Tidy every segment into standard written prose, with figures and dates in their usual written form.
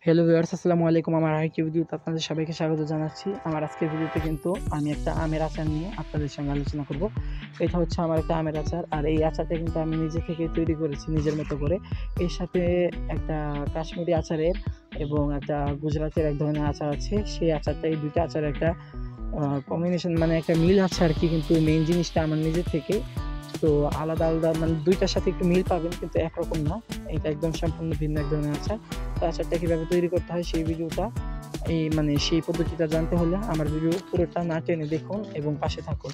Hello viewers, আসসালামু আলাইকুম। আমার আরেকটি ভিডিওতে আপনাদের সবাইকে স্বাগত জানাচ্ছি। আমার আজকের ভিডিওতে কিন্তু আমি একটা আমের আচার নিয়ে আপনাদের সঙ্গে আলোচনা করব। এটা হচ্ছে আমার একটা আমের আচার, আর এই আচারটা কিন্তু আমি নিজে থেকে তৈরি করেছি নিজের মতো করে। এর সাথে একটা কাশ্মীরি আচারের এবং একটা গুজরাটের এক ধরনের আচার আছে। সেই আচারটা, এই দুইটা আচারের একটা কম্বিনেশন, মানে একটা মিল আছে আর কি। কিন্তু মেইন জিনিসটা আমার নিজের থেকে, তো আলাদা আলাদা, মানে দুইটার সাথে একটু মিল পাবেন কিন্তু একরকম না। এটা একদম সম্পূর্ণ ভিন্ন এক ধরনের আচার। তো আচারটা কীভাবে তৈরি করতে হয় সেই ভিডিওটা, সেই পদ্ধতিটা জানতে হলে আমার ভিডিও পুরোটা না টেনে দেখুন এবং পাশে থাকুন।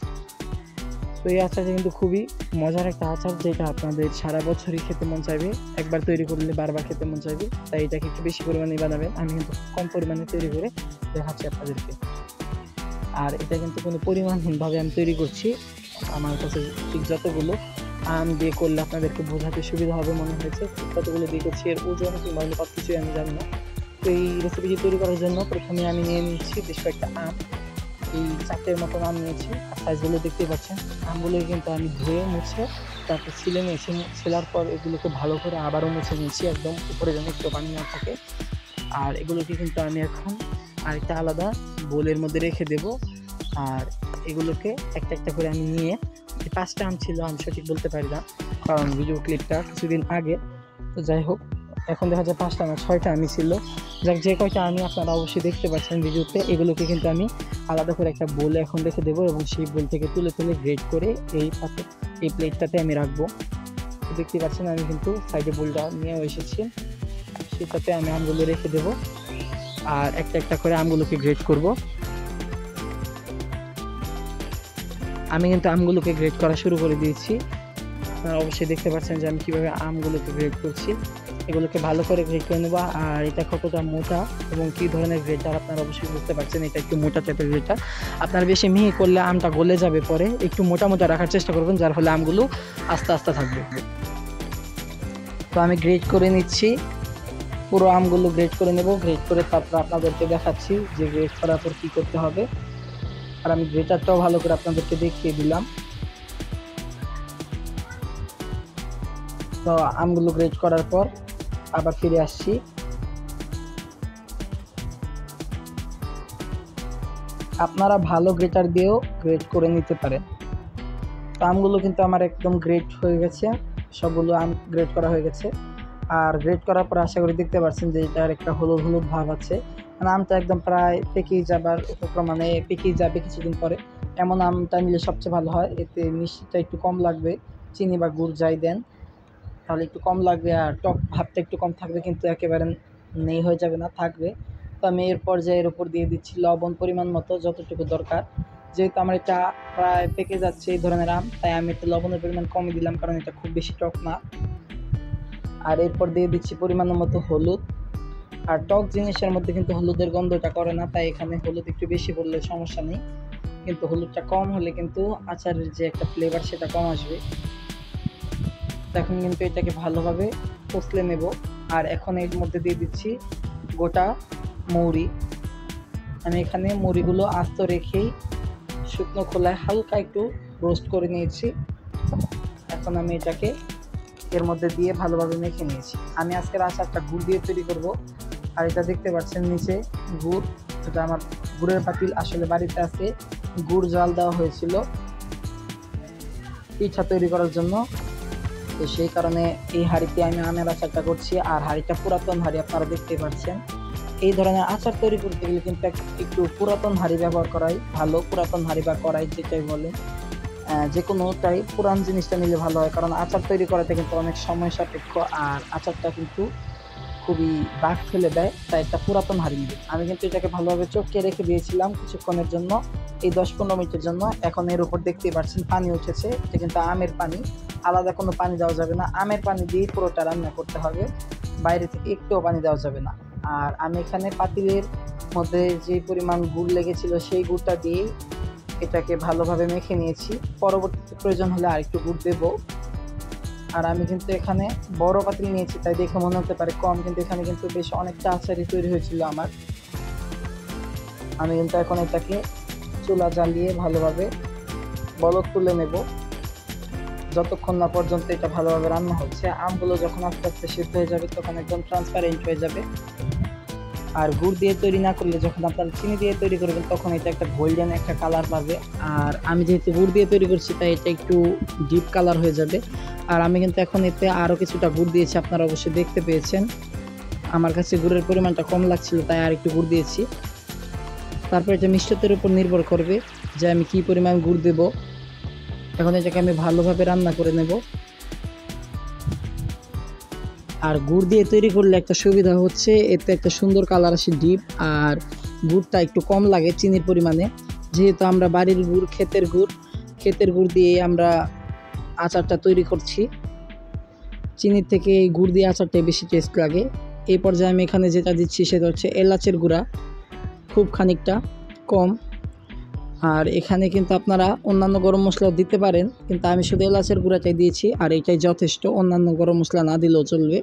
তো এই আচারটা কিন্তু খুবই মজার একটা আচার, যেটা আপনাদের সারা বছরই খেতে মন চাইবে। একবার তৈরি করলে বারবার খেতে মন চাইবে, তাই এটাকে একটু বেশি পরিমাণে বানাবেন। আমি কিন্তু কম পরিমাণে তৈরি করে দেখাচ্ছি আপনাদেরকে। আর এটা কিন্তু কোনো পরিমাণহীনভাবে আমি তৈরি করছি। আমার কাছে ঠিক যতগুলো আম দিয়ে করলে আপনাদেরকে বোঝাতে সুবিধা হবে মনে হয়েছে, কতগুলো দিয়ে করছি। এর ওজন কিংবা অনুপাত কিছুই আমি জানি না। তো এই রেসিপিটি তৈরি করার জন্য প্রথমে আমি নিয়ে নিচ্ছি বেশ কয়েকটা আম। এই 4টের মতন আম নিয়েছি, আর সাইজগুলো দেখতেই পাচ্ছেন। আমগুলোকে কিন্তু আমি ধুয়ে মুছে তারপর ছিলে নিয়েছি। ছেলার পর এগুলোকে ভালো করে আবারও মুছে নিয়েছি, একদম উপরে যেন একটু পানি না থাকে। আর এগুলোকে কিন্তু আমি এখন আরেকটা আলাদা বোলের মধ্যে রেখে দেব। আর এগুলোকে একটা একটা করে আমি নিয়ে, 5টা আম ছিল, আমি সঠিক বলতে পারি না কারণ ভিডিও ক্লিপটা কিছুদিন আগে। তো যাই হোক, এখন দেখা যায় 5টা না 6টা আমি ছিল। যাক, যে কয়টা আমি আপনারা অবশ্যই দেখতে পাচ্ছেন ভিডিওতে, এগুলোকে কিন্তু আমি আলাদা করে একটা বোলে এখন রেখে দেবো এবং সেই বোল থেকে তুলে তুলে গ্রেড করে এই প্লেটটাতে আমি রাখবো। তো দেখতে পাচ্ছেন আমি কিন্তু সাইডে বোলটা নিয়েও এসেছি, সেটাতে আমি আমগুলো রেখে দেবো আর একটা একটা করে আমগুলোকে গ্রেড করব। আমি কিন্তু আমগুলোকে গ্রেড করা শুরু করে দিয়েছি। আপনারা অবশ্যই দেখতে পাচ্ছেন যে আমি কীভাবে আমগুলোকে গ্রেড করছি। এগুলোকে ভালো করে গ্রেড করে নেবো। আর এটা কতটা মোটা এবং কী ধরনের গ্রেডার আপনারা অবশ্যই বুঝতে পারছেন। এটা একটু মোটা টাইপের গ্রেডার। আপনারা বেশি মিহি করলে আমটা গলে যাবে, পরে একটু মোটা মোটা রাখার চেষ্টা করবেন, যার ফলে আমগুলো আস্তে আস্তে থাকবে। তো আমি গ্রেড করে নিচ্ছি, পুরো আমগুলো গ্রেড করে নেব। গ্রেড করে তারপর আপনাদেরকে দেখাচ্ছি যে গ্রেড করার পর কী করতে হবে। আর আমি গ্রেটারটাও ভালো করে আপনাদেরকে দেখিয়ে দিলাম। তো আমগুলো গ্রেড করার পর আবার ফিরে আসছি। আপনারা ভালো গ্রেটার দিয়েও গ্রেড করে নিতে পারেন। তো আমগুলো কিন্তু আমার একদম গ্রেড হয়ে গেছে, সবগুলো আম গ্রেড করা হয়ে গেছে। আর গ্রেড করার পর আশা করি দেখতে পাচ্ছেন যে এটার একটা হলুদ হলুদ ভাব আছে, মানে আমটা একদম প্রায় পেকেই যাবার উপক্রমে, পেকেই যাবে কিছুদিন পরে। এমন আমটা নিলে সবচেয়ে ভালো হয়, এতে মিষ্টিটা একটু কম লাগবে। চিনি বা গুড় যাই দেন তাহলে একটু কম লাগবে, আর টক ভাবটা একটু কম থাকবে, কিন্তু একেবারে নেই হয়ে যাবে না, থাকবে। তো আমি এর পর্যায়ের উপর দিয়ে দিচ্ছি লবণ পরিমাণ মতো, যতটুকু দরকার। যেহেতু আমার এটা প্রায় পেকে যাচ্ছে এই ধরনের আম, তাই আমি একটু লবণের পরিমাণ কমই দিলাম, কারণ এটা খুব বেশি টক না। আর এরপর দিয়ে দিচ্ছি পরিমাণ মতো হলুদ। আর টক জিনিসের মধ্যে কিন্তু হলুদের গন্ধটা করে না, তাই এখানে হলুদ একটু বেশি পড়লে সমস্যা নেই, কিন্তু হলুদটা কম হলে কিন্তু আচারের যে একটা ফ্লেভার সেটা কম আসবে। এখন কিন্তু এটাকে ভালোভাবে কষলে নেব। আর এখন এর মধ্যে দিয়ে দিচ্ছি গোটা মৌরি। আমি এখানে মুড়িগুলো আস্ত রেখেই শুকনো খোলায় হালকা একটু রোস্ট করে নিয়েছি। এখন আমি এটাকে এর মধ্যে দিয়ে ভালোভাবে মেখে নিয়েছি। আমি আজকের আচারটা গুড় দিয়ে তৈরি করব। আর এটা দেখতে পাচ্ছেন নিচে গুড়, এটা আমার গুড়ের পাতিল আসলে বাড়িতে আছে, গুড় জাল দেওয়া হয়েছিল পিঠা তৈরি করার জন্য। তো সেই কারণে এই হাঁড়িতে আমি আমের আচারটা করছি। আর হাঁড়িটা পুরাতন হাঁড়ি, আপনারা দেখতেই পাচ্ছেন। এই ধরনের আচার তৈরি করতে গেলে কিন্তু একটু পুরাতন হাঁড়ি ব্যবহার করাই ভালো। পুরাতন হাঁড়ি বা কড়াই যেটাই বলেন, যে কোনোটাই পুরান জিনিসটা নিলে ভালো হয়, কারণ আচার তৈরি করাতে কিন্তু অনেক সময় সাপেক্ষ, আর আচারটা কিন্তু খুবই দাগ ফেলে দেয়, তাই একটা পুরাতন হাঁড়ি নিবে। আমি কিন্তু এটাকে ভালোভাবে চটকে রেখে দিয়েছিলাম কিছুক্ষণের জন্য, এই 10-15 মিনিটের জন্য। এখন এর উপর দেখতেই পাচ্ছেন পানি উঠেছে, এটা কিন্তু আমের পানি, আলাদা কোনো পানি দেওয়া যাবে না। আমের পানি দিয়েই পুরোটা রান্না করতে হবে, বাইরে থেকে একটুও পানি দেওয়া যাবে না। আর আমি এখানে পাতিলের মধ্যে যে পরিমাণ গুড় লেগেছিল সেই গুড়টা দিয়েই এটাকে ভালোভাবে মেখে নিয়েছি। পরবর্তীতে প্রয়োজন হলে আরেকটু গুড় দেব। আর আমি কিন্তু এখানে বড় পাতিল নিয়েছি, তাই দেখে মনে হতে পারে কম, কিন্তু এখানে কিন্তু বেশ অনেকটা আচারই তৈরি হয়েছিল আমার। আমি কিন্তু এখন এটাকে চুলা জ্বালিয়ে ভালোভাবে বলক তুলে নেব, যতক্ষণ না পর্যন্ত এটা ভালোভাবে রান্না হচ্ছে। আমগুলো যখন আস্তে আস্তে সিদ্ধ হয়ে যাবে তখন একদম ট্রান্সপারেন্ট হয়ে যাবে। আর গুড় দিয়ে তৈরি না করলে যখন আপনারা চিনি দিয়ে তৈরি করবেন তখন এটা একটা গোল্ডেন একটা কালার পাবে। আর আমি যেহেতু গুড় দিয়ে তৈরি করছি তাই এটা একটু ডিপ কালার হয়ে যাবে। আর আমি কিন্তু এখন এতে আরও কিছুটা গুড় দিয়েছি, আপনারা অবশ্যই দেখতে পেয়েছেন। আমার কাছে গুড়ের পরিমাণটা কম লাগছিল তাই আর একটু গুড় দিয়েছি। তারপর এটা মিষ্টত্বের উপর নির্ভর করবে যে আমি কি পরিমাণ গুড় দেব। এখন এটাকে আমি ভালোভাবে রান্না করে নেব। আর গুড় দিয়ে তৈরি করলে একটা সুবিধা হচ্ছে এতে একটা সুন্দর কালার আসে ডিপ, আর গুড়টা একটু কম লাগে চিনির পরিমাণে। যেহেতু আমরা বাড়ির গুড় ক্ষেতের গুড় দিয়ে আমরা আচারটা তৈরি করছি, চিনির থেকে এই গুড় দিয়ে আচারটাই বেশি টেস্ট লাগে। এই পর্যায়ে আমি এখানে যেটা দিচ্ছি সেটা হচ্ছে এলাচের গুঁড়া, খুব খানিকটা কম। আর এখানে কিন্তু আপনারা অন্যান্য গরম মশলাও দিতে পারেন, কিন্তু আমি শুধু এলাচের গুঁড়াটাই দিয়েছি আর এটাই যথেষ্ট, অন্যান্য গরম মশলা না দিলেও চলবে।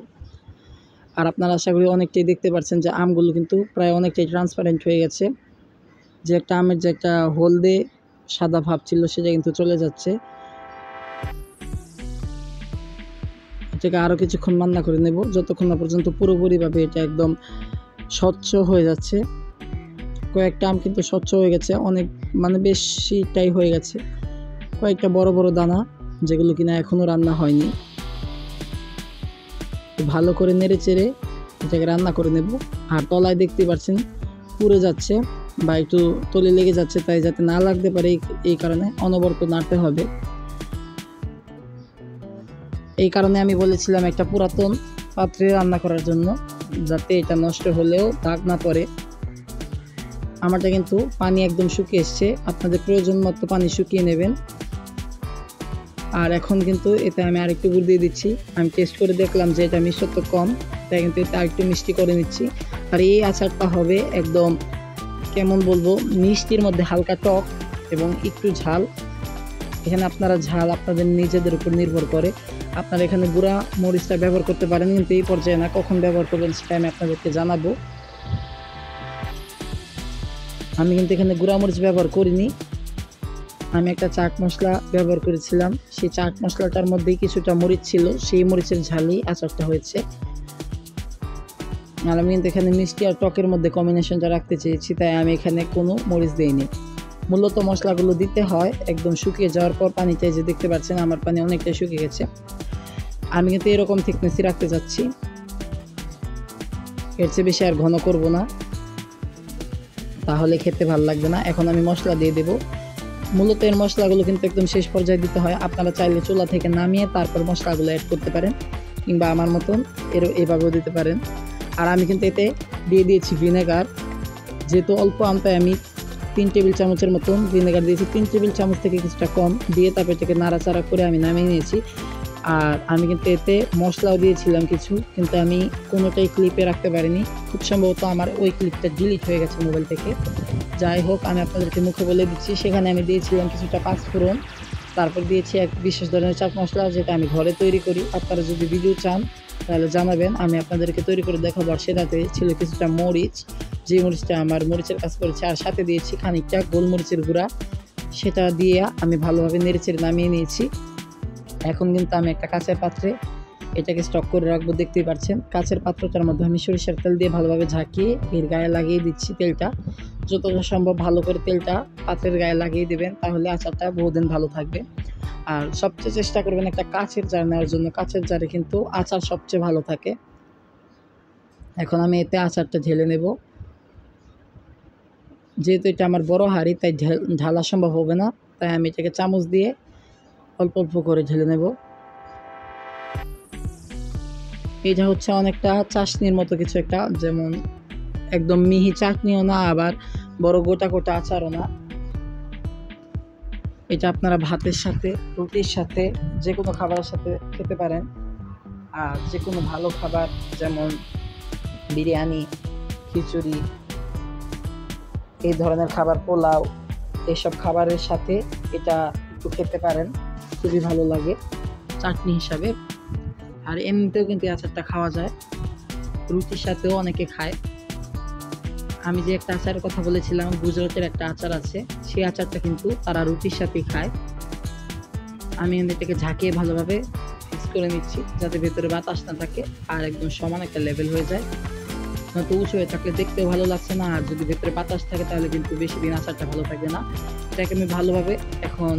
আর আপনারা আশা করি অনেকটাই দেখতে পাচ্ছেন যে আমগুলো কিন্তু প্রায় অনেকটাই ট্রান্সপারেন্ট হয়ে গেছে, যে একটা আমের যে একটা হলদে সাদা ভাব ছিল সেটা কিন্তু চলে যাচ্ছে। এটাকে আরও কিছুক্ষণ রান্না করে নেব, যতক্ষণ না পর্যন্ত পুরোপুরিভাবে এটা একদম স্বচ্ছ হয়ে যাচ্ছে। কয়েকটা আম কিন্তু স্বচ্ছ হয়ে গেছে, অনেক মানে বেশিটাই হয়ে গেছে। কয়েকটা বড় বড় দানা যেগুলো কিনা এখনও রান্না হয়নি। ভালো করে নেড়ে চেড়ে এটাকে রান্না করে নেব। আর তলায় দেখতে পাচ্ছেন পুড়ে যাচ্ছে বা একটু তলে লেগে যাচ্ছে, তাই যাতে না লাগতে পারে এই কারণে অনবরত নাড়তে হবে। এই কারণে আমি বলেছিলাম একটা পুরাতন পাত্রে রান্না করার জন্য, যাতে এটা নষ্ট হলেও দাগ না পড়ে। আমারটা কিন্তু পানি একদম শুকিয়ে এসছে, আপনাদের প্রয়োজন মতো পানি শুকিয়ে নেবেন। আর এখন কিন্তু এতে আমি আরেকটু গুড় দিয়ে দিচ্ছি। আমি টেস্ট করে দেখলাম যে এটা মিষ্টত্ব কম, তাই কিন্তু এতে আরেকটু মিষ্টি করে নিচ্ছি। আর এই আচারটা হবে একদম কেমন বলবো, মিষ্টির মধ্যে হালকা টক এবং একটু ঝাল। এখানে আপনারা ঝাল আপনাদের নিজেদের উপর নির্ভর করে, আপনারা এখানে গুঁড়া মরিচটা ব্যবহার করতে পারেন, কিন্তু এই পর্যায়ে না, কখন ব্যবহার করবেন সেটা আমি আপনাদেরকে জানাবো। আমি কিন্তু এখানে গুঁড়া মরিচ ব্যবহার করিনি, আমি একটা চাট মশলা ব্যবহার করেছিলাম। সেই চাট মশলাটার মধ্যেই কিছুটা মরিচ ছিল, সেই মরিচের ঝালই আচারটা হয়েছে। আর আমি কিন্তু এখানে মিষ্টি আর টকের মধ্যে কম্বিনেশনটা রাখতে চেয়েছি, তাই আমি এখানে কোনো মরিচ দিইনি। মূলত মশলাগুলো দিতে হয় একদম শুকিয়ে যাওয়ার পর। পানিতে যে দেখতে পাচ্ছেন আমার পানি অনেকটাই শুকিয়ে গেছে। আমি কিন্তু এরকম থিকনেসই রাখতে চাচ্ছি, এর চেয়ে বেশি আর ঘন করব না, তাহলে খেতে ভালো লাগবে না। এখন আমি মশলা দিয়ে দেব। মূলত এর মশলাগুলো কিন্তু একদম শেষ পর্যায়ে দিতে হয়। আপনারা চাইলে চুলা থেকে নামিয়ে তারপর মশলাগুলো অ্যাড করতে পারেন, কিংবা আমার মতন এভাবেও দিতে পারেন। আর আমি কিন্তু এতে দিয়ে দিয়েছি ভিনেগার, যেহেতু অল্প আম তাই আমি 3 টেবিল চামচের মতন ভিনেগার দিয়েছি। 3 টেবিল চামচ থেকে কিছুটা কম দিয়ে তারপর এটাকে নাড়াচাড়া করে আমি নামিয়ে নিয়েছি। আর আমি কিন্তু এতে মশলাও দিয়েছিলাম কিছু, কিন্তু আমি কোনোটাই ক্লিপে রাখতে পারিনি। খুব সম্ভবত আমার ওই ক্লিপটা ডিলিট হয়ে গেছে মোবাইল থেকে। যাই হোক, আমি আপনাদেরকে মুখে বলে দিচ্ছি, সেখানে আমি দিয়েছিলাম কিছুটা পাঁচফোড়ন, তারপর দিয়েছি এক বিশেষ ধরনের চাট মশলা, যেটা আমি ঘরে তৈরি করি। আপনারা যদি ভিডিও চান তাহলে জানাবেন, আমি আপনাদেরকে তৈরি করে দেখাবো। আর সেটাতে ছিল কিছুটা মরিচ, যে মরিচটা আমার মরিচের কাজ করেছে। আর সাথে দিয়েছি খানিকটা গোলমরিচের গুঁড়া, সেটা দিয়ে আমি ভালোভাবে নেড়েচেড়ে নামিয়ে নিয়েছি। এখন কিন্তু আমি একটা কাঁচের পাত্রে এটাকে স্টক করে রাখবো। দেখতেই পাচ্ছেন কাঁচের পাত্রটার মধ্যে আমি সরিষার তেল দিয়ে ভালোভাবে ঝাঁকিয়ে এর গায়ে লাগিয়ে দিচ্ছি তেলটা। যতটা সম্ভব ভালো করে তেলটা পাত্রের গায়ে লাগিয়ে দেবেন, তাহলে আচারটা বহুদিন ভালো থাকবে। আর সবচেয়ে চেষ্টা করবেন একটা কাঁচের জার নেওয়ার জন্য, কাঁচের জারে কিন্তু আচার সবচেয়ে ভালো থাকে। এখন আমি এতে আচারটা ঢেলে নেব। যেহেতু এটা আমার বড় হাঁড়ি তাই ঢালা সম্ভব হবে না, তাই আমি এটাকে চামচ দিয়ে অল্প অল্প করে ঢেলে নেব। এটা হচ্ছে অনেকটা চাশনির মতো কিছু একটা, যেমন একদম মিহি চাটনিও না, আবার বড় গোটা গোটা আচারও না। এটা আপনারা ভাতের সাথে, রুটির সাথে, যে কোনো খাবারের সাথে খেতে পারেন। আর যে কোনো ভালো খাবার যেমন বিরিয়ানি, খিচুড়ি, এই ধরনের খাবার, পোলাও, এইসব খাবারের সাথে এটা একটু খেতে পারেন, খুবই ভালো লাগে চাটনি হিসাবে। আর এমনিতেও কিন্তু আচারটা খাওয়া যায়, রুটির সাথেও অনেকে খায়। আমি যে একটা আচারের কথা বলেছিলাম, গুজরাটের একটা আচার আছে, সেই আচারটা কিন্তু তারা রুটির সাথেই খায়। আমি এটাকে ঝাঁকিয়ে ভালোভাবে ফিক্স করে নিচ্ছি, যাতে ভেতরে বাতাস না থাকে আর একদম সমান একটা লেভেল হয়ে যায়। নয়তো উঁচু হয়ে থাকলে দেখতেও ভালো লাগছে না, আর যদি ভেতরে বাতাস থাকে তাহলে কিন্তু বেশি দিন আচারটা ভালো থাকবে না। এটাকে আমি ভালোভাবে এখন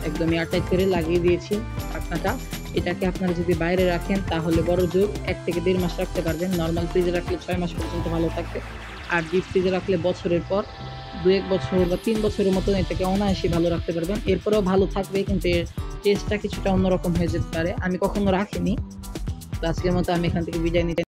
একদম এয়ারটাইট করে লাগিয়ে দিয়েছি ঢাকনাটা। এটাকে আপনারা যদি বাইরে রাখেন তাহলে বড় জোর 1 থেকে 1.5 মাস রাখতে পারবেন। নরমাল ফ্রিজে রাখলে 6 মাস পর্যন্ত ভালো থাকবে। আর ডিপ ফ্রিজে রাখলে বছরের পর 2-1 বছর বা 3 বছরের মতন এটাকে অনায়াসে ভালো রাখতে পারবেন। এরপরেও ভালো থাকবে, কিন্তু এর টেস্টটা কিছুটা অন্যরকম হয়ে যেতে পারে। আমি কখনো রাখিনি। তো আজকের মতো আমি এখান থেকে বিদায় নিতে